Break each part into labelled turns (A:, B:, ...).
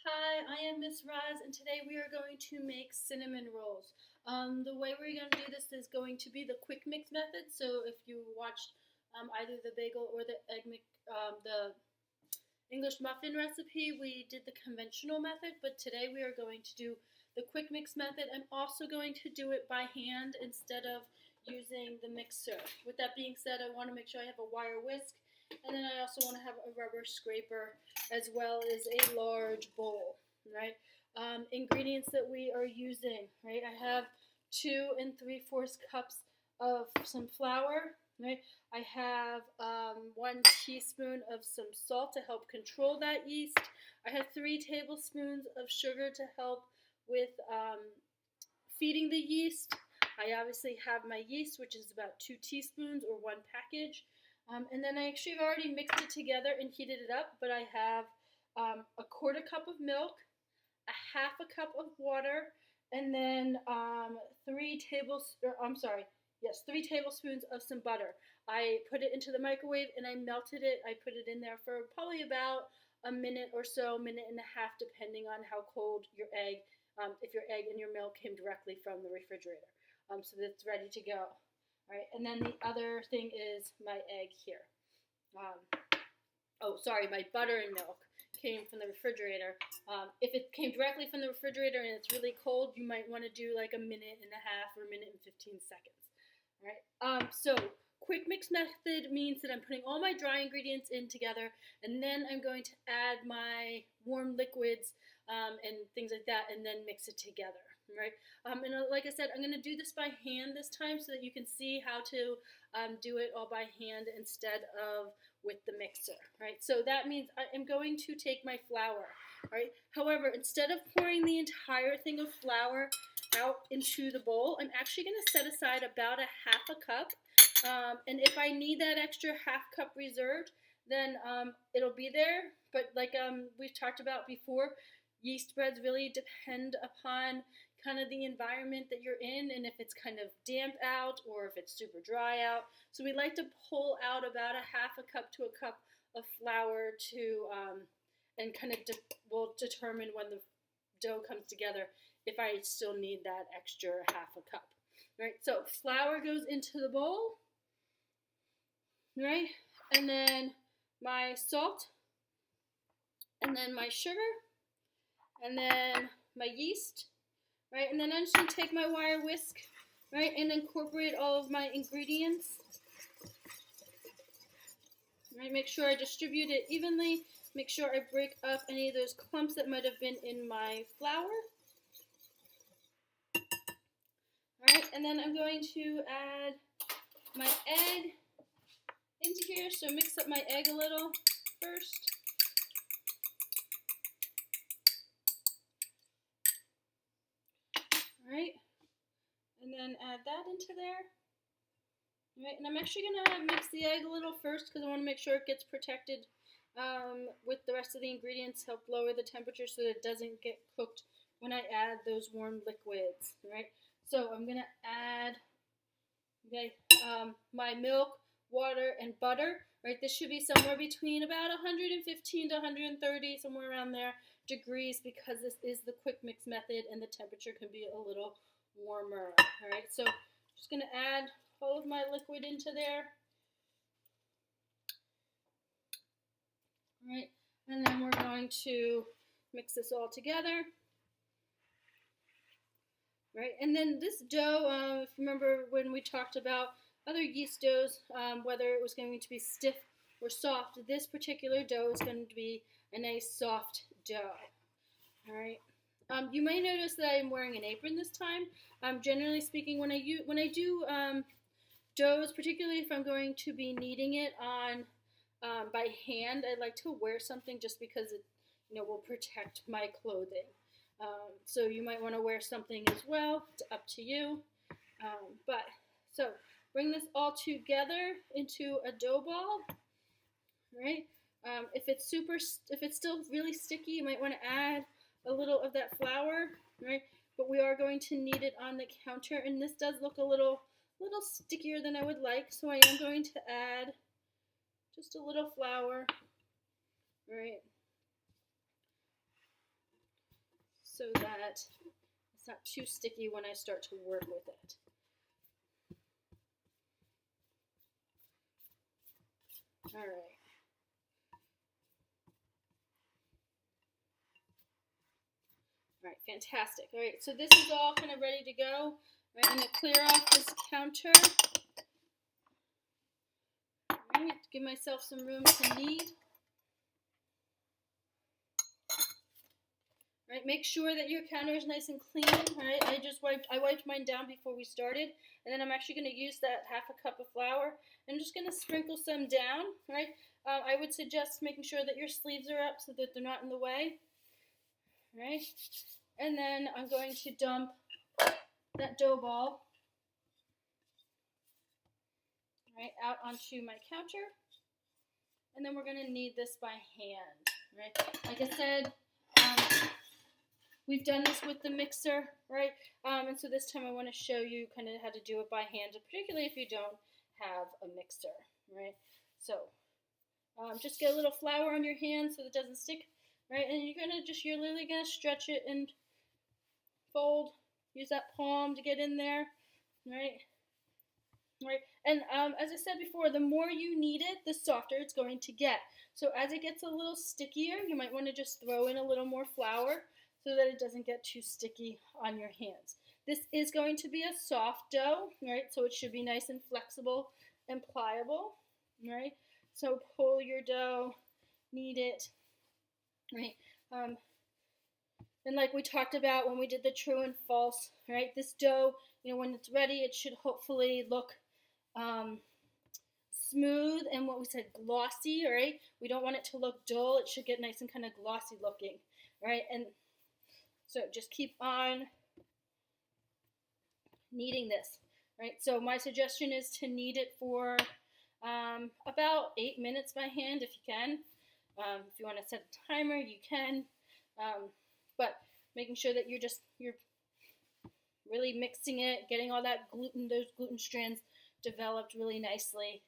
A: Hi, I am Miss Roz, and today we are going to make cinnamon rolls. The way we're going to do this is going to be the quick mix method. So if you watched either the bagel or the English muffin recipe, we did the conventional method, but today we are going to do the quick mix method. I'm also going to do it by hand instead of using the mixer. With that being said, I want to make sure I have a wire whisk, and then I also want to have a rubber scraper as well as a large bowl, right? Ingredients that we are using, right? I have 2 3/4 cups of some flour, right? I have 1 teaspoon of some salt to help control that yeast. I have 3 tablespoons of sugar to help with feeding the yeast. I obviously have my yeast, which is about 2 teaspoons or 1 package. And then I actually have already mixed it together and heated it up, but I have a 1/4 cup of milk, a 1/2 cup of water, and then 3 tablespoons of some butter. I put it into the microwave and I melted it. I put it in there for probably about a minute or so, minute and a half, depending on how cold your egg, if your egg and your milk came directly from the refrigerator. So that's ready to go. All right, and then the other thing is my egg here. Um, my butter and milk came from the refrigerator. If it came directly from the refrigerator and it's really cold, you might want to do like a minute and a half or a minute and 15 seconds. All right. So quick mix method means that I'm putting all my dry ingredients in together, and then I'm going to add my warm liquids and things like that, and then mix it together. Right. And like I said, I'm going to do this by hand this time so that you can see how to do it all by hand instead of with the mixer, right? So that means I am going to take my flour, right? However, instead of pouring the entire thing of flour out into the bowl, I'm actually going to set aside about a 1/2 cup. And if I need that extra 1/2 cup reserved, then it'll be there. But like we've talked about before, yeast breads really depend upon kind of the environment that you're in, and if it's kind of damp out or if it's super dry out. So we like to pull out about a 1/2 cup to a cup of flour to and kind of will determine when the dough comes together if I still need that extra 1/2 cup. Right, so flour goes into the bowl, right, and then my salt, and then my sugar, and then my yeast, right, and then I'm just going to take my wire whisk, right, and incorporate all of my ingredients. Right, make sure I distribute it evenly. Make sure I break up any of those clumps that might have been in my flour. All right, and then I'm going to add my egg into here. So mix up my egg a little first. All right, and then add that into there. All right, and I'm actually going to mix the egg a little first because I want to make sure it gets protected with the rest of the ingredients, help lower the temperature so that it doesn't get cooked when I add those warm liquids. All right, so I'm going to add my milk, water, and butter. Right, this should be somewhere between about 115 to 130, somewhere around there, degrees, because this is the quick mix method and the temperature can be a little warmer. All right, so just going to add all of my liquid into there. All right, and then we're going to mix this all together. Right, and then this dough, if you remember when we talked about other yeast doughs, whether it was going to be stiff or soft, this particular dough is going to be a nice soft dough. All right. You may notice that I am wearing an apron this time. Generally speaking, when I do doughs, particularly if I'm going to be kneading it on by hand, I like to wear something just because it will protect my clothing. So you might want to wear something as well. It's up to you. So bring this all together into a dough ball. Right? If it's still really sticky, you might want to add a little of that flour. Right? But we are going to knead it on the counter, and this does look a little stickier than I would like. So I am going to add just a little flour. Right? so that it's not too sticky when I start to work with it. All right. All right, fantastic. All right, so this is all kind of ready to go. All right, I'm going to clear off this counter. All right, give myself some room to knead. All right, make sure that your counter is nice and clean. All right, I wiped mine down before we started, and then I'm actually going to use that half a cup of flour. I'm just going to sprinkle some down. All right, I would suggest making sure that your sleeves are up so that they're not in the way. All right, and then I'm going to dump that dough ball right out onto my counter, and then we're going to knead this by hand. Right, like I said. We've done this with the mixer, right? And so this time I want to show you kind of how to do it by hand, particularly if you don't have a mixer, right? So just get a little flour on your hand so it doesn't stick, right? And you're literally gonna stretch it and fold. Use that palm to get in there, right? Right. And as I said before, the more you knead it, the softer it's going to get. So as it gets a little stickier, you might want to just throw in a little more flour so that it doesn't get too sticky on your hands. This is going to be a soft dough, right? So it should be nice and flexible and pliable, right? So pull your dough, knead it, right? And like we talked about when we did the true and false, right? This dough, when it's ready, it should hopefully look smooth and what we said glossy, right? We don't want it to look dull. It should get nice and kind of glossy looking, right? And so just keep on kneading this, right? So my suggestion is to knead it for about 8 minutes by hand if you can. If you want to set a timer, you can. But making sure that you're really mixing it, getting all that gluten, those gluten strands developed really nicely.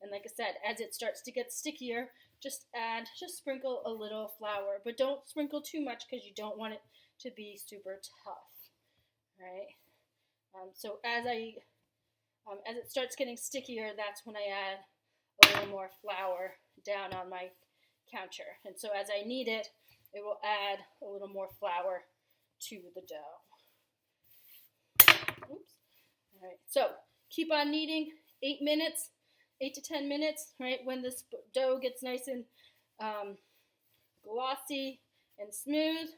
A: And like I said, as it starts to get stickier, just sprinkle a little flour, but don't sprinkle too much because you don't want it to be super tough, right? So as it starts getting stickier, that's when I add a little more flour down on my counter. And so as I knead it, it will add a little more flour to the dough. Oops. All right, so keep on kneading 8 minutes, 8 to 10 minutes, right? When this dough gets nice and glossy and smooth,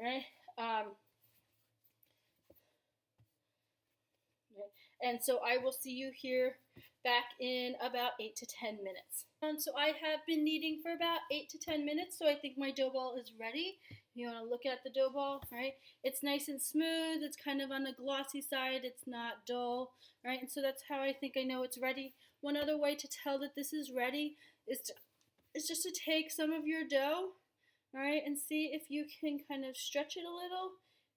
A: right? And so I will see you here back in about 8 to 10 minutes. So I have been kneading for about 8 to 10 minutes, so I think my dough ball is ready. You want to look at the dough ball, right? It's nice and smooth. It's kind of on the glossy side. It's not dull, right? And so that's how I think I know it's ready. One other way to tell that this is ready is just to take some of your dough, right, and see if you can kind of stretch it a little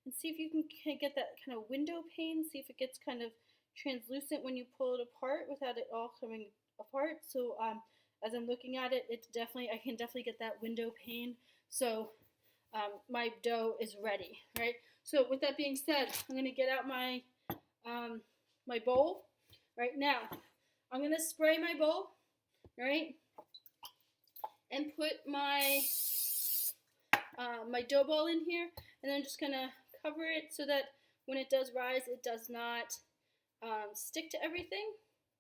A: and see if you can get that kind of window pane, see if it gets kind of translucent when you pull it apart without it all coming apart. So as I'm looking at it, I can definitely get that window pane. So my dough is ready, right? So with that being said, I'm going to get out my my bowl right now. I'm going to spray my bowl, right, and put my my dough ball in here, and I'm just going to cover it so that when it does rise, it does not stick to everything,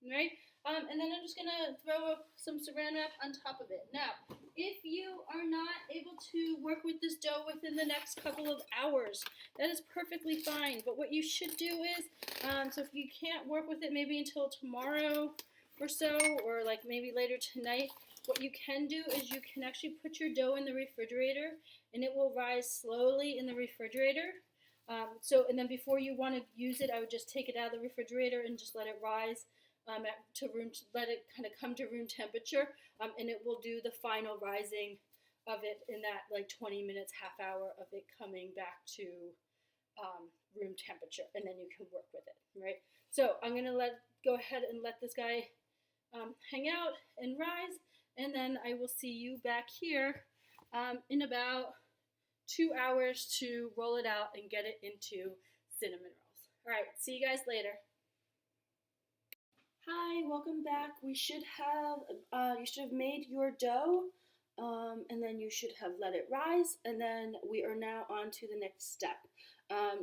A: right? And then I'm just going to throw some saran wrap on top of it. Now, if you are not able to work with this dough within the next couple of hours, that is perfectly fine. But what you should do is, so if you can't work with it maybe until tomorrow or so, or like maybe later tonight, what you can do is you can actually put your dough in the refrigerator, and it will rise slowly in the refrigerator. And then before you want to use it, I would just take it out of the refrigerator and just let it rise let it kind of come to room temperature, and it will do the final rising of it in that like 20 minutes, half hour of it coming back to room temperature, and then you can work with it, right? So I'm gonna go ahead and let this guy hang out and rise, and then I will see you back here in about 2 hours to roll it out and get it into cinnamon rolls. All right, see you guys later. Hi, welcome back. You should have made your dough, and then you should have let it rise, and then we are now on to the next step.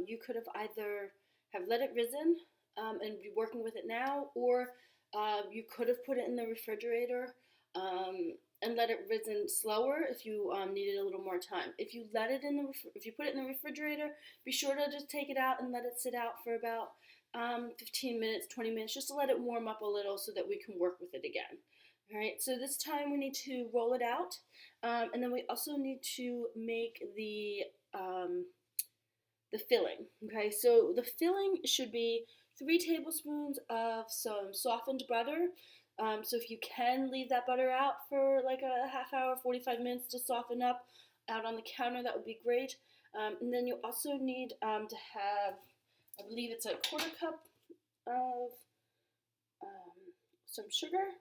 A: You could have either have let it risen and be working with it now, or you could have put it in the refrigerator and let it risen slower if you needed a little more time. If you put it in the refrigerator, be sure to just take it out and let it sit out for about 15 minutes, 20 minutes, just to let it warm up a little so that we can work with it again. All right, so this time we need to roll it out, and then we also need to make the filling. Okay, so the filling should be 3 tablespoons of some softened butter. So if you can leave that butter out for like a half hour, 45 minutes to soften up out on the counter, that would be great. And then you also need to have, I believe it's a 1/4 cup of some sugar,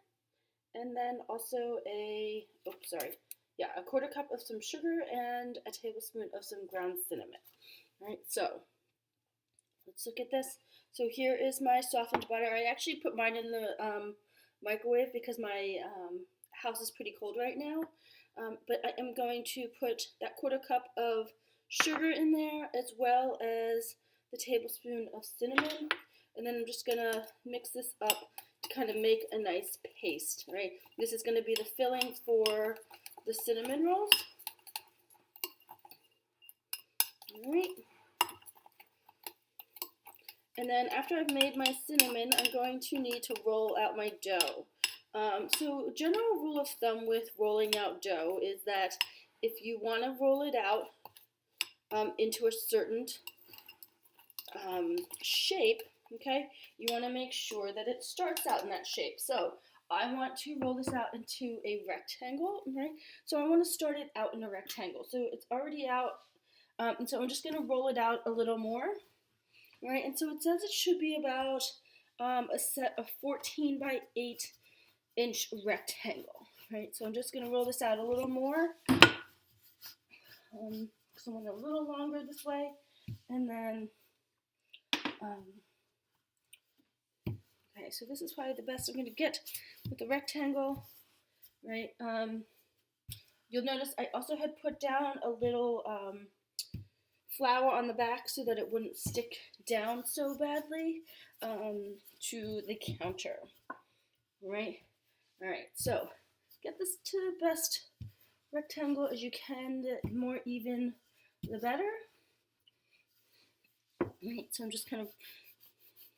A: and then also a 1/4 cup of some sugar and a tablespoon of some ground cinnamon. All right, so let's look at this. So here is my softened butter. I actually put mine in the microwave because my house is pretty cold right now. But I am going to put that 1/4 cup of sugar in there, as well as the tablespoon of cinnamon, and then I'm just gonna mix this up to kind of make a nice paste. Right, this is gonna be the filling for the cinnamon rolls. All right. And then after I've made my cinnamon, I'm going to need to roll out my dough. So general rule of thumb with rolling out dough is that if you want to roll it out into a certain shape, okay, you want to make sure that it starts out in that shape. So I want to roll this out into a rectangle, right? So I want to start it out in a rectangle. So it's already out, and so I'm just going to roll it out a little more. Right, and so it says it should be about a set of 14 by 8 inch rectangle. Right, so I'm just going to roll this out a little more. So I want it a little longer this way, and then okay, so this is probably the best I'm going to get with the rectangle. Right, you'll notice I also had put down a little flour on the back so that it wouldn't stick down so badly to the counter. Right? All right, so get this to the best rectangle as you can. The more even, the better. Right, so I'm just kind of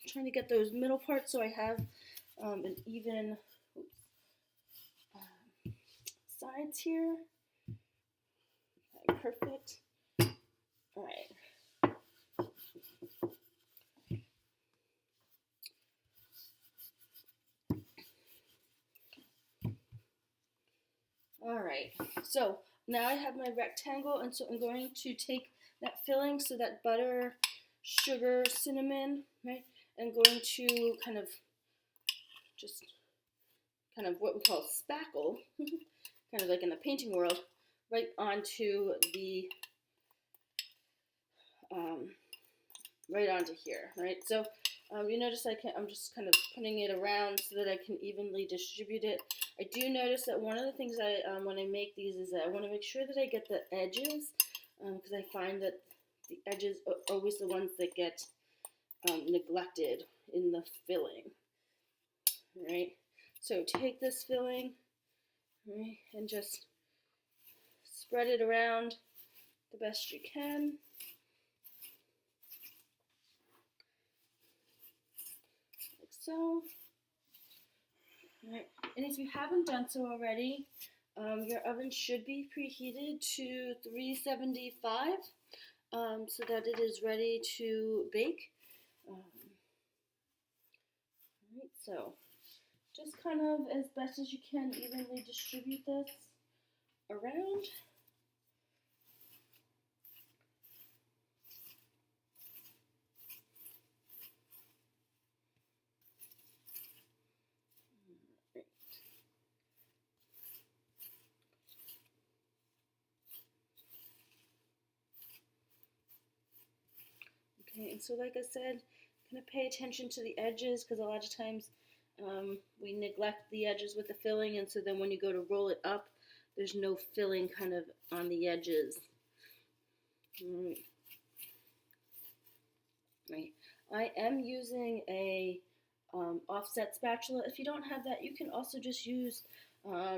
A: trying to get those middle parts so I have an even sides here. Okay, perfect. All right. Alright, so now I have my rectangle, and so I'm going to take that filling, so that butter, sugar, cinnamon, right, and going to kind of what we call spackle, kind of like in the painting world, right onto the, right onto here, right, so you notice I'm just kind of putting it around so that I can evenly distribute it. I do notice that one of the things when I make these is that I want to make sure that I get the edges, because I find that the edges are always the ones that get neglected in the filling. Right? So take this filling, right, and just spread it around the best you can. Like so. Right. And if you haven't done so already, your oven should be preheated to 375 so that it is ready to bake. Right, so just kind of as best as you can evenly distribute this around. Okay, and so like I said, kind of pay attention to the edges because a lot of times we neglect the edges with the filling, and so then when you go to roll it up, there's no filling kind of on the edges. Right. I am using a offset spatula. If you don't have that, you can also just use a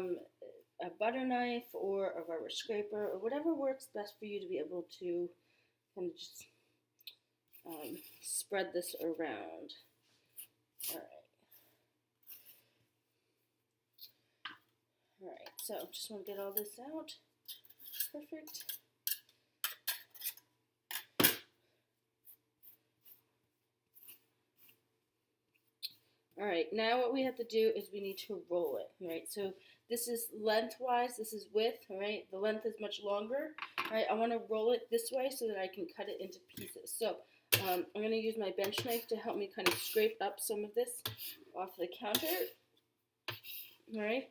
A: butter knife or a rubber scraper or whatever works best for you to be able to kind of just spread this around. All right. All right, so just want to get all this out. Perfect. All right, now what we have to do is we need to roll it, right? So this is lengthwise, this is width, all right? The length is much longer, all right? I want to roll it this way so that I can cut it into pieces. So I'm going to use my bench knife to help me kind of scrape up some of this off the counter, all right?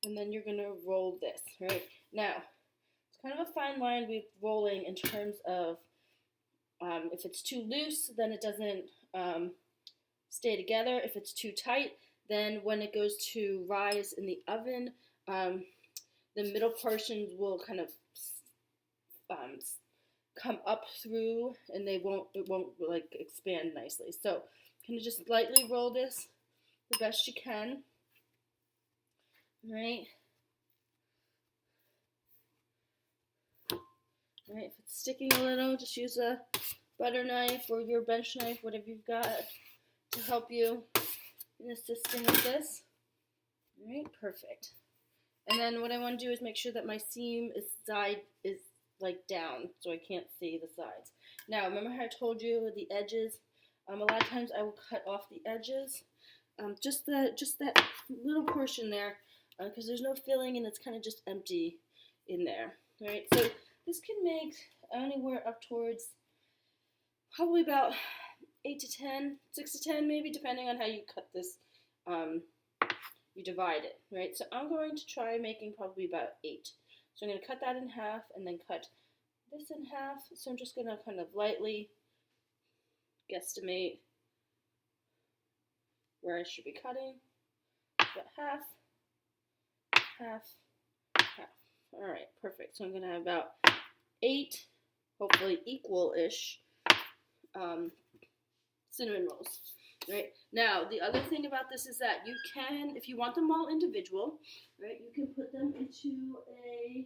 A: And then you're going to roll this, right? Now, it's kind of a fine line with rolling in terms of if it's too loose, then it doesn't stay together. If it's too tight, then when it goes to rise in the oven, the middle portions will kind of come up through, and it won't like expand nicely. So kind of just lightly roll this the best you can. All right. All right. If it's sticking a little, just use a butter knife or your bench knife, whatever you've got, to help you in assisting with this. All right, perfect. And then what I want to do is make sure that my seam is like down, so I can't see the sides. Now, remember how I told you the edges? A lot of times I will cut off the edges, just that little portion there, because there's no filling and it's kind of just empty in there. All right, so this can make anywhere up towards probably about 8 to 10, 6 to 10 maybe, depending on how you cut this, you divide it, right? So I'm going to try making probably about 8. So I'm going to cut that in half and then cut this in half. So I'm just going to kind of lightly guesstimate where I should be cutting. About half, half, half. All right, perfect. So I'm going to have about 8, hopefully equal-ish, cinnamon rolls. Right, now the other thing about this is that you can, if you want them all individual, right, you can put them into a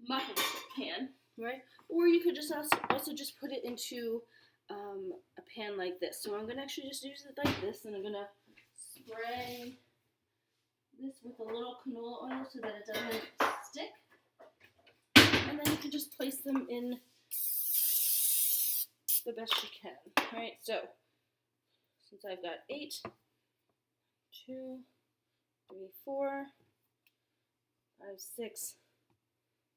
A: muffin pan, right, or you could just also just put it into a pan like this. So I'm going to actually just use it like this, and I'm going to spray this with a little canola oil so that it doesn't stick, and then you can just place them in the best you can. Right, so since I've got 8, 2, 3, 4, 5, 6,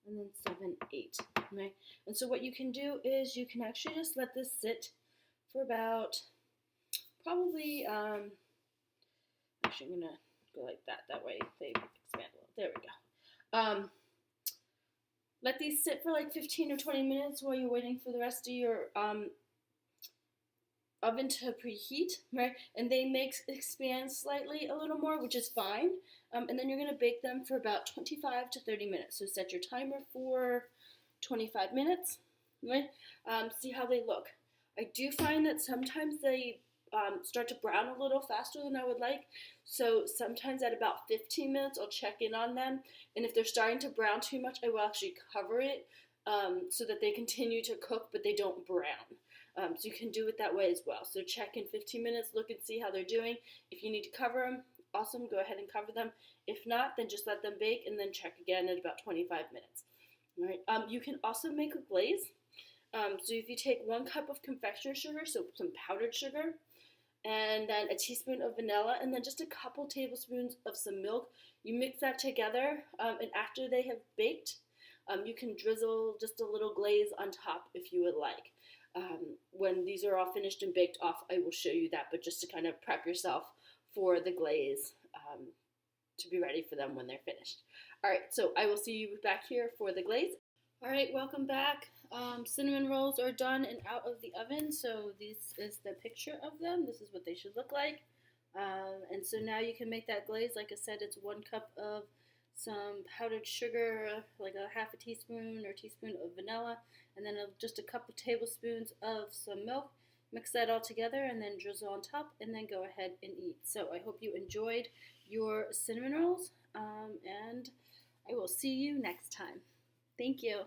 A: and then 7, 8. Right, and so what you can do is you can actually just let this sit for about probably actually I'm gonna go like that. That way they expand a little. There we go. Let these sit for like 15 or 20 minutes while you're waiting for the rest of your oven to preheat, right? And they expand slightly a little more, which is fine. And then you're going to bake them for about 25 to 30 minutes. So set your timer for 25 minutes, right? See how they look. I do find that sometimes they start to brown a little faster than I would like. So sometimes at about 15 minutes, I'll check in on them. And if they're starting to brown too much, I will actually cover it so that they continue to cook, but they don't brown. So you can do it that way as well. So check in 15 minutes, look and see how they're doing. If you need to cover them, awesome, go ahead and cover them. If not, then just let them bake and then check again at about 25 minutes. All right. You can also make a glaze. So if you take 1 cup of confectioner sugar, so some powdered sugar, and then a teaspoon of vanilla, and then just a couple tablespoons of some milk. You mix that together, and after they have baked, you can drizzle just a little glaze on top if you would like. When these are all finished and baked off, I will show you that, but just to kind of prep yourself for the glaze to be ready for them when they're finished. All right, so I will see you back here for the glaze. All right, welcome back. Cinnamon rolls are done and out of the oven, so this is the picture of them. This is what they should look like. And so now you can make that glaze. Like I said, it's 1 cup of some powdered sugar, like a half a teaspoon or teaspoon of vanilla, and then just a couple tablespoons of some milk. Mix that all together and then drizzle on top, and then go ahead and eat. So I hope you enjoyed your cinnamon rolls, and I will see you next time. Thank you.